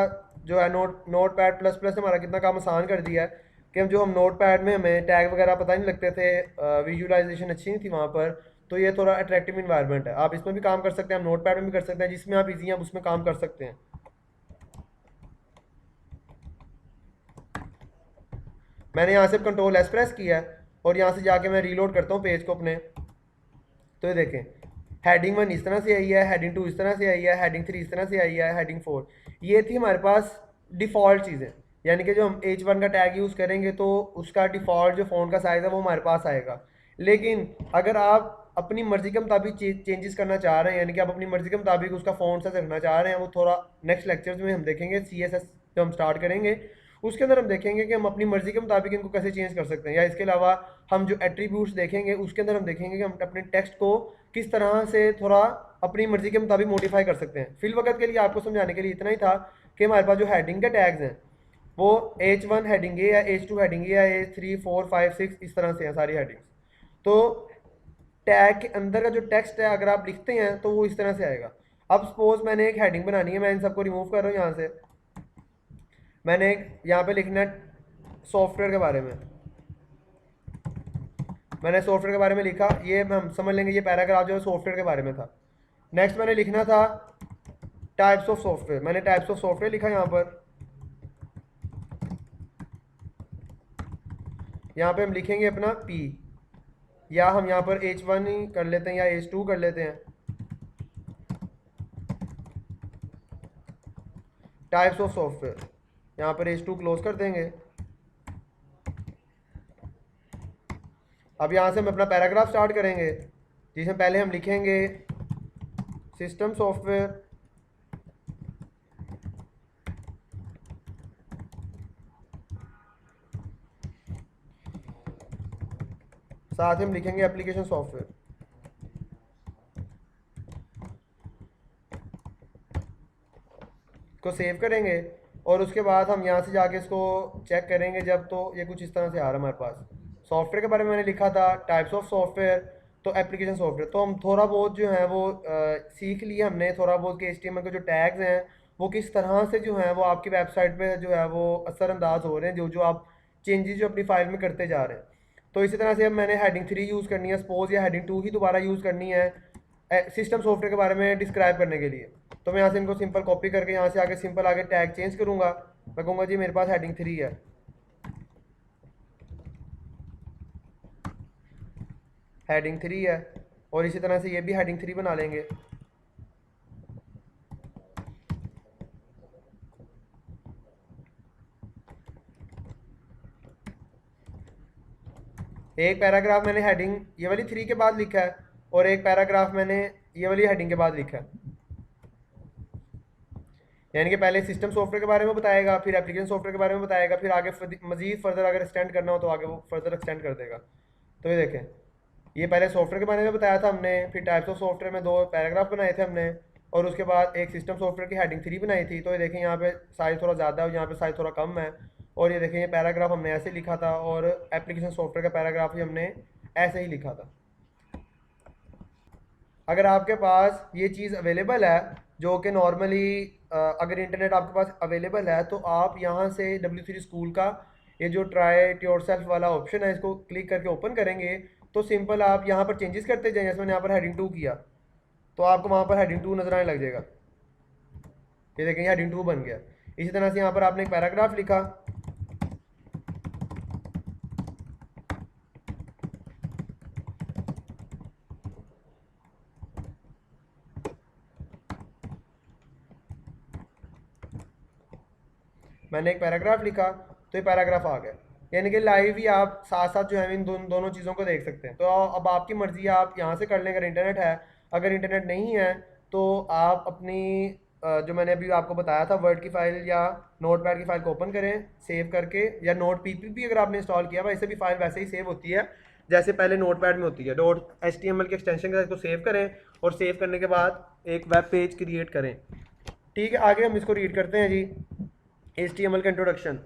जो है नोट पैड प्लस प्लस ने हमारा कितना काम आसान कर दिया है कि हम नोट पैड में हमें टैग वगैरह पता नहीं लगते थे, विजुअलाइजेशन अच्छी नहीं थी वहाँ पर, तो ये थोड़ा अट्रैक्टिव इन्वायरमेंट है। आप इसमें भी काम कर सकते हैं, हम नोट पैड में भी कर सकते हैं, जिसमें आप इजी हैं उसमें काम कर सकते हैं। मैंने यहाँ से कंट्रोल एस प्रेस किया है और यहाँ से जाके मैं रीलोड करता हूँ पेज को अपने, तो ये देखें हेडिंग 1 इस तरह से आई है, हेडिंग 2 इस तरह से आई है, हेडिंग 3 इस तरह से आई है, हेडिंग 4, ये थी हमारे पास डिफ़ॉल्ट चीज़ें। यानी कि जो हम H1 का टैग यूज़ करेंगे तो उसका डिफ़ॉल्ट जो फ़ॉन्ट का साइज़ है वो हमारे पास आएगा। लेकिन अगर आप अपनी मर्ज़ी के मुताबिक चेंजेस करना चाह रहे हैं, यानी कि आप अपनी मर्ज़ी के मुताबिक उसका फ़ॉन्ट साइज़ रखना चाह रहे हैं, वो थोड़ा नेक्स्ट लेक्चर्स में हम देखेंगे। CSS जो हम स्टार्ट करेंगे उसके अंदर हम देखेंगे कि हम अपनी मर्ज़ी के मुताबिक इनको कैसे चेंज कर सकते हैं। या इसके अलावा हम जो एट्रीब्यूट्स देखेंगे उसके अंदर हम देखेंगे कि हम अपने टेक्स्ट को किस तरह से थोड़ा अपनी मर्ज़ी के मुताबिक मॉडिफाई कर सकते हैं। फिल वक्त के लिए आपको समझाने के लिए इतना ही था कि हमारे पास जो हेडिंग के टैग्स हैं वो H1 हेडिंग ए है, H2 हेडिंग ए है, H3 4 5 6 इस तरह से हैं सारी हेडिंग्स। तो टैग के अंदर का जो टेक्स्ट है अगर आप लिखते हैं तो वो इस तरह से आएगा। अब सपोज मैंने एक हेडिंग बनानी है, मैं इन सबको रिमूव कर रहा हूँ यहाँ से, मैंने यहाँ पे लिखना है सॉफ्टवेयर के बारे में, मैंने सॉफ्टवेयर के बारे में लिखा, ये हम समझ लेंगे ये पैराग्राफ जो है सॉफ्टवेयर के बारे में था। नेक्स्ट मैंने लिखना था टाइप्स ऑफ सॉफ्टवेयर, मैंने टाइप्स ऑफ सॉफ्टवेयर लिखा यहाँ पर। यहाँ पे हम लिखेंगे अपना P, या हम यहाँ पर H1 ही कर लेते हैं या H2 कर लेते हैं। टाइप्स ऑफ सॉफ्टवेयर, यहाँ पर H2 क्लोज कर देंगे। अब यहाँ से हम अपना पैराग्राफ स्टार्ट करेंगे, जिसमें पहले हम लिखेंगे सिस्टम सॉफ्टवेयर, साथ ही हम लिखेंगे एप्लीकेशन सॉफ्टवेयर। को सेव करेंगे और उसके बाद हम यहाँ से जाके इसको चेक करेंगे जब, तो ये कुछ इस तरह से आ रहा है हमारे पास। सॉफ्टवेयर के बारे में मैंने लिखा था टाइप्स ऑफ सॉफ्टवेयर, तो एप्लीकेशन सॉफ्टवेयर, तो हम थोड़ा बहुत जो है वो सीख लिया हमने थोड़ा बहुत कि HTML के जो टैग्स हैं वो किस तरह से जो है वो आपकी वेबसाइट पे जो है वो असरअंदाज हो रहे हैं, जो जो आप चेंजेस जो अपनी फाइल में करते जा रहे हैं। तो इसी तरह से अब मैंने हेडिंग 3 यूज़ करनी है सपोज, या हेडिंग 2 ही दोबारा यूज़ करनी है सिस्टम सॉफ्टवेयर के बारे में डिस्क्राइब करने के लिए। तो मैं यहाँ से इनको सिंपल कॉपी करके यहाँ से आगे सिंपल आगे टैग चेंज करूँगा, मैं कहूँगा जी मेरे पास हेडिंग 3 है, हेडिंग 3 है, और इसी तरह से ये भी हेडिंग 3 बना लेंगे। एक पैराग्राफ मैंने हेडिंग ये वाली 3 के बाद लिखा है और एक पैराग्राफ मैंने ये वाली हेडिंग के बाद लिखा है। यानी कि पहले सिस्टम सॉफ्टवेयर के बारे में बताएगा, फिर एप्लीकेशन सॉफ्टवेयर के बारे में बताएगा, फिर आगे मजीद फर्दर अगर एक्सटेंड करना हो तो आगे वो फर्दर एक्सटेंड कर देगा। तो ये देखें, ये पहले सॉफ्टवेयर के बारे में बताया था हमने, फिर टाइप्स ऑफ सॉफ्टवेयर में 2 पैराग्राफ बनाए थे हमने, और उसके बाद एक सिस्टम सॉफ्टवेयर की हेडिंग 3 बनाई थी। तो ये देखें यहाँ पे साइज थोड़ा ज़्यादा है और यहाँ पे साइज थोड़ा कम है, और ये देखें ये पैराग्राफ हमने ऐसे लिखा था और एप्लीकेशन सॉफ्टवेयर का पैराग्राफ भी हमने ऐसे ही लिखा था। अगर आपके पास ये चीज़ अवेलेबल है जो कि नॉर्मली अगर इंटरनेट आपके पास अवेलेबल है तो आप यहाँ से W3 स्कूल का ये जो ट्राई इट योरसेल्फ वाला ऑप्शन है इसको क्लिक करके ओपन करेंगे, तो सिंपल आप यहाँ पर चेंजेस करते जाएं। जैसे मैंने यहाँ पर हेडिंग 2 किया तो आपको वहाँ पर हेडिंग 2 नजर आने लग जाएगा, ये देखें हेडिंग 2 बन गया। इसी तरह से यहाँ पर आपने एक पैराग्राफ लिखा, मैंने एक पैराग्राफ लिखा तो ये पैराग्राफ आ गया। यानी कि लाइव ही आप साथ साथ जो है इन दोनों चीज़ों को देख सकते हैं। तो अब आपकी मर्ज़ी है, आप यहाँ से कर लें अगर इंटरनेट है, अगर इंटरनेट नहीं है तो आप अपनी जो मैंने अभी आपको बताया था वर्ड की फ़ाइल या नोट पैड की फ़ाइल को ओपन करें सेव करके, या नोट पीपीपी अगर आपने इंस्टॉल किया हुआ इससे भी फ़ाइल वैसे ही सेव होती है। जैसे पहले नोटपैड में होती है। .html के एक्सटेंशन के साथ इसको सेव करें और सेव करने के बाद एक वेब पेज क्रिएट करें। ठीक है, आगे हम इसको रीड करते हैं जी। HTML का इंट्रोडक्शन।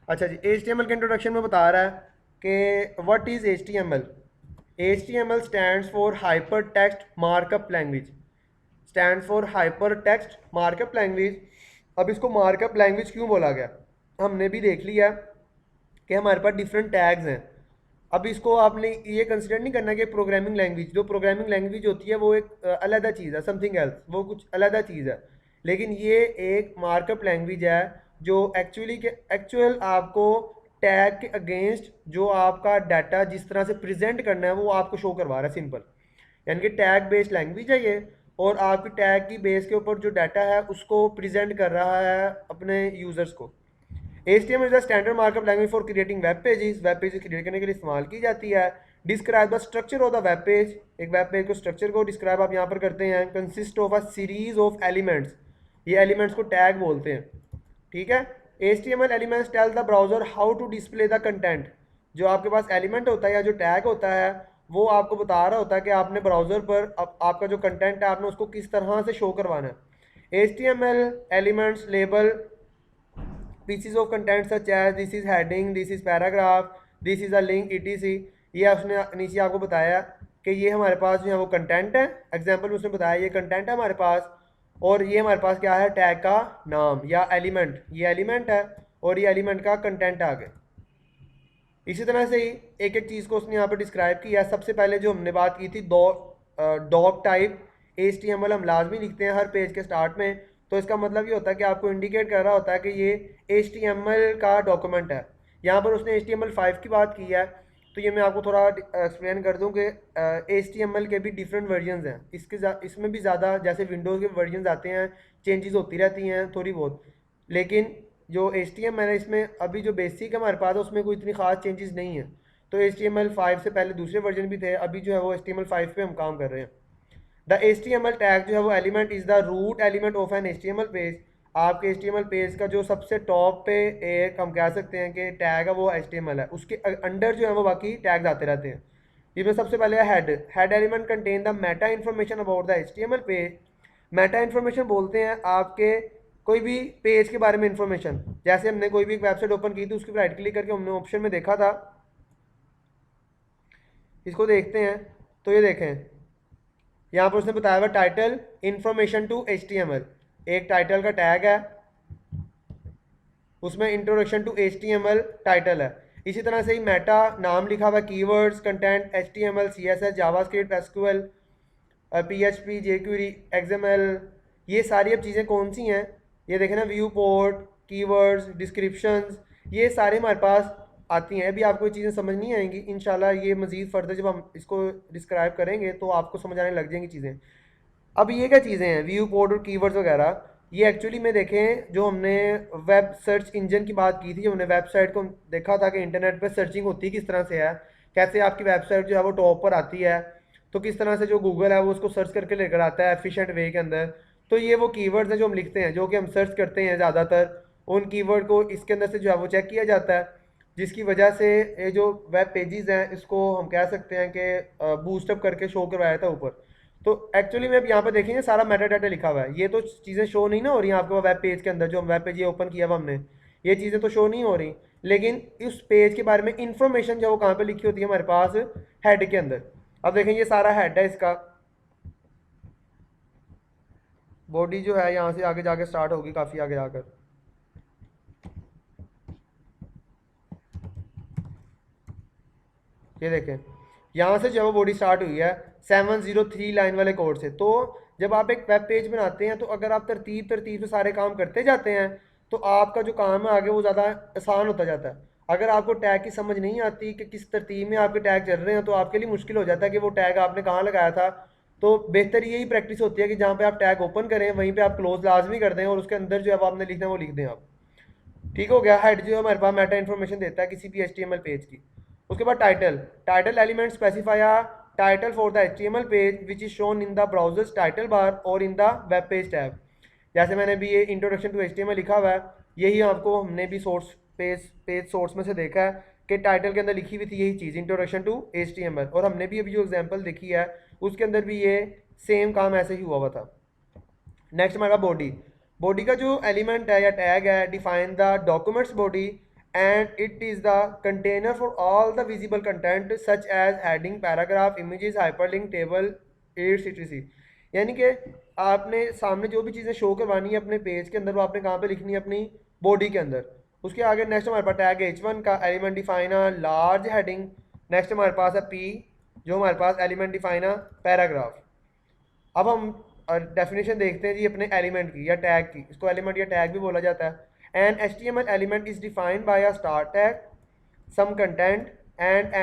अच्छा जी, HTML के इंट्रोडक्शन में बता रहा है कि what is HTML। HTML stands for hyper text markup language. Stand for hyper text markup language. अब इसको मार्कअप लैंग्वेज क्यों बोला गया, हमने भी देख लिया कि हमारे पास डिफरेंट टैग्स हैं। अब इसको आपने ये कंसिडर नहीं करना कि प्रोग्रामिंग लैंग्वेज, जो प्रोग्रामिंग लैंग्वेज होती है वो एक अलग चीज़ है, समथिंग एल्स, वो कुछ अलग चीज़ है। लेकिन ये एक मार्कअप लैंग्वेज है जो एक्चुअल आपको टैग के अगेंस्ट जो आपका डाटा जिस तरह से प्रेजेंट करना है वो आपको शो करवा रहा है, सिंपल। यानी कि टैग बेस्ड लैंग्वेज है ये, और आपकी टैग की बेस के ऊपर जो डाटा है उसको प्रेजेंट कर रहा है अपने यूज़र्स को। HTML is the standard markup language for creating web pages. Web page create करने के लिए इस्तेमाल की जाती है। Describe the structure of the web page. एक वेब पेज को स्ट्रक्चर को डिस्क्राइब आप यहाँ पर करते हैं। Consist of a series of elements. ये एलिमेंट्स को टैग बोलते हैं, ठीक है। HTML elements tell the browser how to display the content. जो आपके पास एलिमेंट होता है या जो टैग होता है वो आपको बता रहा होता है कि आपने ब्राउजर पर आपका जो कंटेंट है आपने उसको किस तरह से शो करवाना है। HTML elements label pieces of content such as this is heading, this is paragraph, this is a link, etc। ये उसने नीचे आपको बताया कि ये हमारे पास जो है वो कंटेंट है। एग्जाम्पल में उसने बताया ये कंटेंट है हमारे पास, और ये हमारे पास क्या है, टैग का नाम या एलिमेंट। ये एलिमेंट है और ये एलिमेंट का कंटेंट आ गया। इसी तरह से ही एक एक चीज़ को उसने यहाँ पर डिस्क्राइब किया। सबसे पहले जो हमने बात की थी डॉक टाइप HTML हम लाजमी लिखते हैं हर पेज के स्टार्ट में। तो इसका मतलब ये होता है कि आपको इंडिकेट कर रहा होता है कि ये HTML का डॉक्यूमेंट है। यहाँ पर उसने HTML5 की बात की है, तो ये मैं आपको थोड़ा एक्सप्लेन कर दूँ कि HTML के भी डिफरेंट वर्जन्स हैं। इसमें भी ज़्यादा जैसे विंडोज़ के वर्जन्स आते हैं, चेंजेस होती रहती हैं थोड़ी बहुत, लेकिन जो HTML है इसमें अभी जो बेसिक है हमारे पास है उसमें कोई इतनी खास चेंजेस नहीं है। तो HTML5 से पहले दूसरे वर्जन भी थे, अभी जो है वो HTML5 पे हम काम कर रहे हैं। द HTML टैग जो है वो element is the root element of an HTML page. आपके HTML पेज का जो सबसे टॉप पे एक हम कह सकते हैं कि टैग है वो HTML है, उसके अंडर जो है वो बाकी टैग्स आते रहते हैं। इसमें सबसे पहले head element contain the Meta information about the HTML page. Meta information बोलते हैं आपके कोई भी पेज के बारे में इंफॉर्मेशन। जैसे हमने कोई भी एक वेबसाइट ओपन की थी उसके ऊपर राइट क्लिक करके हमने ऑप्शन में देखा था, इसको देखते हैं तो ये देखें यहाँ पर उसने बताया हुआ टाइटल इन्फॉर्मेशन टू HTML। एक टाइटल का टैग है, उसमें इंट्रोडक्शन टू HTML टाइटल है। इसी तरह से ही मेटा नाम लिखा हुआ keywords, content, HTML, CSS, JavaScript, SQL, PHP, jQuery, XML। ये सारी अब चीज़ें कौन सी हैं, ये देखें ना, व्यू पोर्ट, कीवर्ड्स, डिस्क्रिप्शंस, ये सारे हमारे पास आती हैं। अभी आपको ये चीज़ें समझ नहीं आएंगी, इंशाल्लाह ये मज़ीद फर्दर जब हम इसको डिस्क्राइब करेंगे तो आपको समझ आने लग जाएंगी चीज़ें। अब ये क्या चीज़ें हैं, व्यू पोर्ट और कीवर्ड्स वगैरह, ये एक्चुअली में देखें जो हमने वेब सर्च इंजन की बात की थी, जब हमने वेबसाइट को देखा था कि इंटरनेट पर सर्चिंग होती किस तरह से है, कैसे आपकी वेबसाइट जो है वो टॉप पर आती है, तो किस तरह से जो गूगल है वो उसको सर्च करके लेकर आता है एफिशिएंट वे के अंदर। तो ये वो कीवर्ड्स हैं जो हम लिखते हैं, जो कि हम सर्च करते हैं ज़्यादातर, उन कीवर्ड को इसके अंदर से जो है वो चेक किया जाता है, जिसकी वजह से ये जो वेब पेजेस हैं इसको हम कह सकते हैं कि बूस्टअप करके शो करवाया था ऊपर। तो एक्चुअली में अब यहाँ पर देखेंगे सारा मेटा डाटा लिखा हुआ है, ये तो चीज़ें शो नहीं ना हो रही हैं आपको वेब पेज के अंदर। जो हम वेब पेज ये ओपन किया हुआ हमने, ये चीज़ें तो शो नहीं हो रही, लेकिन इस पेज के बारे में इंफॉर्मेशन जो वो कहाँ पे लिखी होती है हमारे पास, हेड के अंदर। अब देखें ये सारा हेड है इसका, बॉडी जो है यहाँ से आगे जाके स्टार्ट होगी काफ़ी आगे जाकर। ये देखें यहाँ से जो है वो बॉडी स्टार्ट हुई है 703 लाइन वाले कोड से। तो जब आप एक वेब पेज बनाते हैं तो अगर आप तरतीब तरतीब से सारे काम करते जाते हैं तो आपका जो काम है आगे वो ज़्यादा आसान होता जाता है। अगर आपको टैग की समझ नहीं आती कि किस तरतीब में आपके टैग चल रहे हैं तो आपके लिए मुश्किल हो जाता है कि वो टैग आपने कहाँ लगाया था। तो बेहतर यही प्रैक्टिस होती है कि जहाँ पे आप टैग ओपन करें वहीं पे आप क्लोज लाजमी कर दें और उसके अंदर जो है आपने लिखना है वो लिख दें आप। ठीक हो गया। हेड जो है हमारे पास मेटा इन्फॉर्मेशन देता है किसी भी HTML पेज की। उसके बाद title element specify a title for the HTML page which is shown in the browser's title bar और in the web page tab. जैसे मैंने भी ये इंट्रोडक्शन टू HTML लिखा हुआ है, यही आपको हमने भी सोर्स पेज सोर्स में से देखा है कि टाइटल के अंदर लिखी हुई थी यही चीज़, इंट्रोडक्शन टू HTML, और हमने भी अभी जो एग्जांपल देखी है उसके अंदर भी ये सेम काम ऐसे ही हुआ हुआ था। नेक्स्ट हमारा बॉडी। बॉडी का जो एलिमेंट है या टैग है, define the document's body and it is the container for all the visible content such as heading, paragraph, images, hyperlink, table, ads etc। यानी कि आपने सामने जो भी चीज़ें शो करवानी है अपने पेज के अंदर वो आपने कहाँ पे लिखनी है, अपनी बॉडी के अंदर। उसके आगे नेक्स्ट हमारे पास टैग H1 का element define a large heading. Next हमारे पास है P जो हमारे पास एलिमेंट डिफाइन अ पैराग्राफ। अब हम डेफिनेशन देखते हैं जी अपने एलिमेंट की या टैग की। इसको एलिमेंट या टैग भी बोला जाता है। An HTML element is defined by a start tag, some content and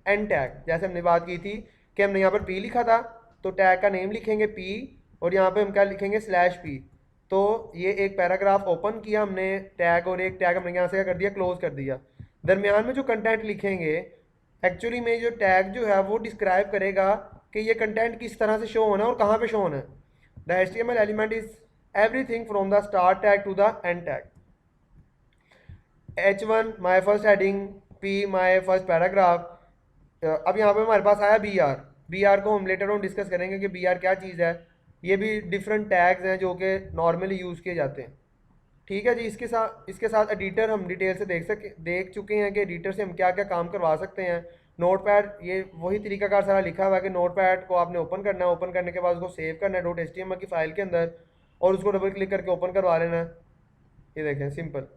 end tag. जैसे हमने बात की थी कि हमने यहाँ पर P लिखा था तो टैग का नेम लिखेंगे P और यहाँ पे हम क्या लिखेंगे /P। तो ये एक पैराग्राफ ओपन किया हमने टैग, और एक टैग हमने यहाँ से क्या कर दिया, क्लोज कर दिया। दरमियान में जो कंटेंट लिखेंगे एक्चुअली में जो टैग जो है वो डिस्क्राइब करेगा कि ये कंटेंट किस तरह से शो होना है और कहाँ पे शो होना है। The HTML element is everything from the start tag to the end tag. H1 my first heading, P my first paragraph. अब यहाँ पे हमारे पास आया BR को हम लेटर ऑन डिस्कस करेंगे कि BR क्या चीज़ है। ये भी डिफरेंट टैग्स हैं जो कि नॉर्मली यूज़ किए जाते हैं। ठीक है जी। इसके साथ एडिटर हम डिटेल से देख चुके हैं कि एडिटर से हम क्या क्या काम करवा सकते हैं। नोटपैड, ये वही तरीकाकार सारा लिखा हुआ है कि नोटपैड को आपने ओपन करना है, ओपन करने के बाद उसको सेव करना है .html की फाइल के अंदर और उसको डबल क्लिक करके ओपन करवा लेना है। ये देखें सिंपल।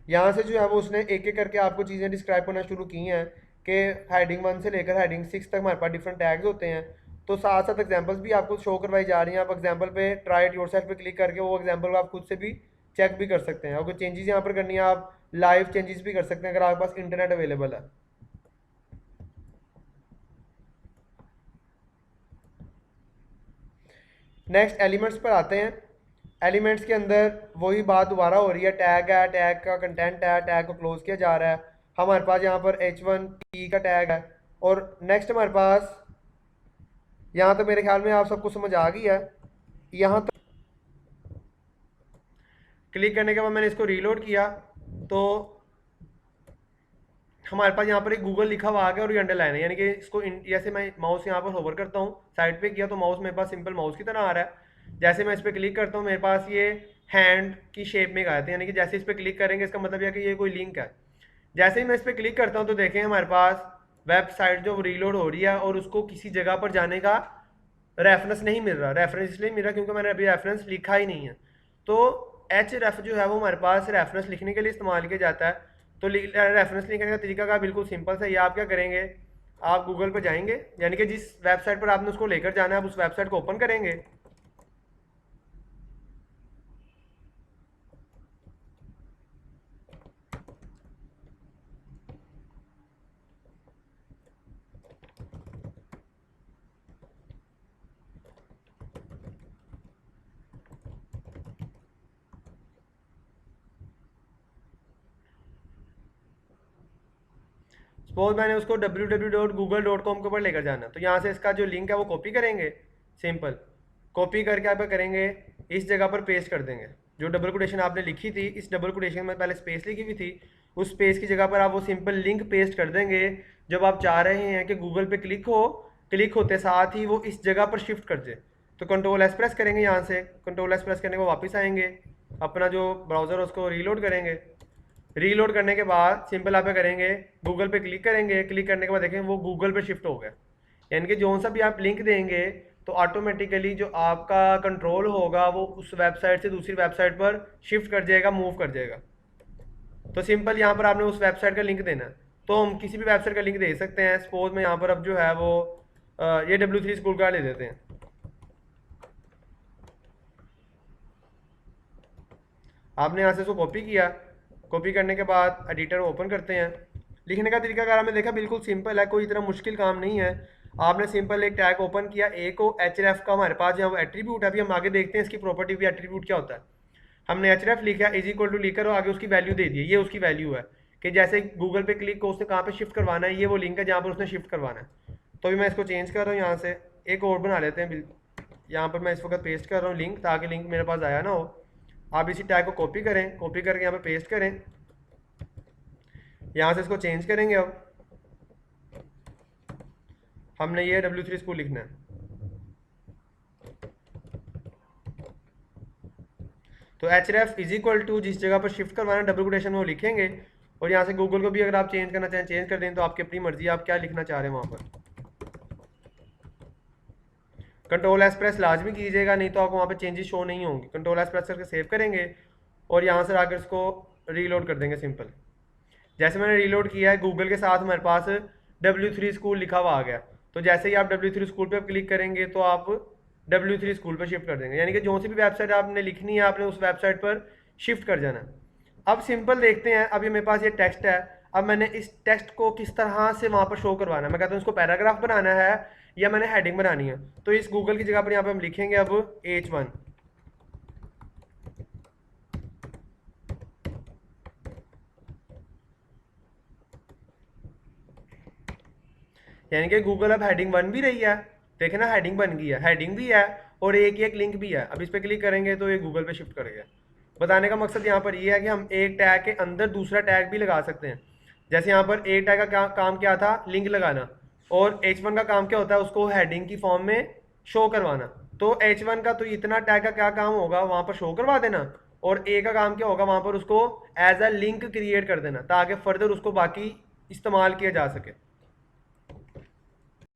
यहाँ से जो है वो उसने एक एक करके आपको चीज़ें डिस्क्राइब करना शुरू की हैं कि हेडिंग 1 से लेकर हेडिंग 6 तक हमारे पास डिफरेंट टैग्स होते हैं। तो साथ साथ एग्जांपल्स भी आपको शो करवाई जा रही हैं। आप एग्जांपल पे ट्राई इट योरसेल्फ पे क्लिक करके वो एग्जांपल आप खुद से भी चेक भी कर सकते हैं। अगर चेंजेस यहाँ पर करनी है आप लाइव चेंजेस भी कर सकते हैं अगर आपके पास इंटरनेट अवेलेबल है। नेक्स्ट एलिमेंट्स पर आते हैं। एलिमेंट्स के अंदर वही बात दोबारा हो रही है, टैग है, टैग का कंटेंट है, टैग को क्लोज किया जा रहा है। हमारे पास यहाँ पर H1 P का टैग है और नेक्स्ट हमारे पास यहाँ तो मेरे ख्याल में आप सबको समझ आ गई है। यहाँ तक क्लिक करने के बाद मैंने इसको रीलोड किया तो हमारे पास यहाँ पर एक गूगल लिखा हुआ आ गया और ये अंडरलाइन है, यानी कि इसको जैसे मैं माउस यहाँ पर होवर करता हूँ साइड पे किया तो माउस मेरे पास सिंपल माउस की तरह आ रहा है। जैसे मैं इस पर क्लिक करता हूँ मेरे पास ये हैंड की शेप में आते हैं, यानी कि जैसे इस पर क्लिक करेंगे इसका मतलब यह कि ये कोई लिंक है। जैसे ही मैं इस पर क्लिक करता हूँ तो देखें हमारे पास वेबसाइट जो रीलोड हो रही है और उसको किसी जगह पर जाने का रेफरेंस नहीं मिल रहा। रेफरेंस इसलिए मिल रहा क्योंकि मैंने अभी रेफरेंस लिखा ही नहीं है। तो href जो है वो हमारे पास रेफरेंस लिखने के लिए इस्तेमाल किया जाता है। तो रेफरेंस लिखने का तरीका का बिल्कुल सिंपल सा, ये आप क्या करेंगे, आप गूगल पर जाएंगे, यानी कि जिस वेबसाइट पर आपने उसको लेकर जाना है आप उस वेबसाइट को ओपन करेंगे। सपोज मैंने उसको www.google.com के ऊपर लेकर जाना है तो यहाँ से इसका जो लिंक है वो कॉपी करेंगे। सिंपल कॉपी करके आप करेंगे इस जगह पर पेस्ट कर देंगे। जो डबल कोटेशन आपने लिखी थी इस डबल कोटेशन में पहले स्पेस लिखी हुई थी, उस स्पेस की जगह पर आप वो सिंपल लिंक पेस्ट कर देंगे। जब आप चाह रहे हैं कि गूगल पे क्लिक होते साथ ही वो इस जगह पर शिफ्ट कर जाए तो Ctrl+S प्रेस करेंगे। यहाँ से Ctrl+S प्रेस करने को वापस आएंगे, अपना जो ब्राउज़र उसको रीलोड करेंगे। रीलोड करने के बाद सिंपल आप करेंगे गूगल पे क्लिक करेंगे। क्लिक करने के बाद देखें वो गूगल पे शिफ्ट हो गया, यानी कि जो सा भी आप लिंक देंगे तो ऑटोमेटिकली जो आपका कंट्रोल होगा वो उस वेबसाइट से दूसरी वेबसाइट पर शिफ्ट कर जाएगा, मूव कर जाएगा। तो सिंपल यहाँ पर आपने उस वेबसाइट का लिंक देना है, तो हम किसी भी वेबसाइट का लिंक दे सकते हैं। सपोज में यहाँ पर अब जो है वो ये W3 स्कूल का ले देते हैं। आपने यहाँ से इसको कॉपी किया, कॉपी करने के बाद एडिटर ओपन करते हैं। लिखने का तरीका अगर आपने देखा बिल्कुल सिंपल है, कोई इतना मुश्किल काम नहीं है। आपने सिंपल एक टैग ओपन किया, ए को href का हमारे पास जो है एट्रीब्यूट है, अभी हम आगे देखते हैं इसकी प्रॉपर्टी भी एट्रीब्यूट क्या होता है। हमने href लिखा इज इक्वल टू लिखकर और आगे उसकी वैल्यू दे दी, ये उसकी वैल्यू है कि जैसे गूगल पे क्लिक को उसने कहाँ पे शिफ्ट करवाना है, ये वो लिंक है जहाँ पर उसने शिफ्ट करवाना है। तो अभी मैं इसको चेंज कर रहा हूँ यहाँ से एक और बना लेते हैं। यहाँ पर मैं इस वक्त पेस्ट कर रहा हूँ लिंक, ताकि लिंक मेरे पास आया ना हो। आप इसी टैग को कॉपी करें, कॉपी करके यहाँ पे पेस्ट करें, यहाँ से इसको चेंज करेंगे। अब हमने ये W3 स्कूल लिखना है। तो href इज इक्वल टू जिस जगह पर शिफ्ट करवाना डबल कोटेशन में वो लिखेंगे, और यहाँ से गूगल को भी अगर आप चेंज करना चाहें चेंज कर दें, तो आपकी अपनी मर्जी, आप क्या लिखना चाह रहे हैं वहाँ पर। कंट्रोल एस प्रेस लाजमी कीजिएगा, नहीं तो आपको वहाँ पे चेंजेस शो नहीं होंगे। कंट्रोल एस प्रेस करके सेव करेंगे और यहाँ से आकर इसको रीलोड कर देंगे सिंपल। जैसे मैंने रीलोड किया है, गूगल के साथ हमारे पास W3 स्कूल लिखा हुआ आ गया। तो जैसे ही आप W3 स्कूल पे क्लिक करेंगे तो आप W3 स्कूल पर शिफ्ट कर देंगे, यानी कि जो सी भी वेबसाइट आपने लिखनी है आपने उस वेबसाइट पर शिफ्ट कर जाना। अब सिंपल देखते हैं, अब ये मेरे पास ये टेक्स्ट है। अब मैंने इस टेक्स्ट को किस तरह से वहाँ पर शो करवाना है। मैं कहता हूँ इसको पैराग्राफ बनाना है या मैंने हेडिंग बनानी है। तो इस गूगल की जगह पर यहाँ पर हम लिखेंगे अब H1। यानी कि गूगल अब हेडिंग बन भी रही है, देखे ना, हेडिंग बन गई है, हेडिंग भी है और एक लिंक भी है। अब इस पर क्लिक करेंगे तो ये गूगल पे शिफ्ट करेगा। बताने का मकसद यहाँ पर ये है कि हम एक टैग के अंदर दूसरा टैग भी लगा सकते हैं। जैसे यहाँ पर एक टैग का काम क्या था, लिंक लगाना, और H1 का काम क्या होता है, उसको हेडिंग की फॉर्म में शो करवाना। तो H1 का तो इतना टैग का क्या काम होगा, वहाँ पर शो करवा देना, और ए का काम क्या होगा, वहाँ पर उसको एज अ लिंक क्रिएट कर देना, ताकि फर्दर उसको बाकी इस्तेमाल किया जा सके।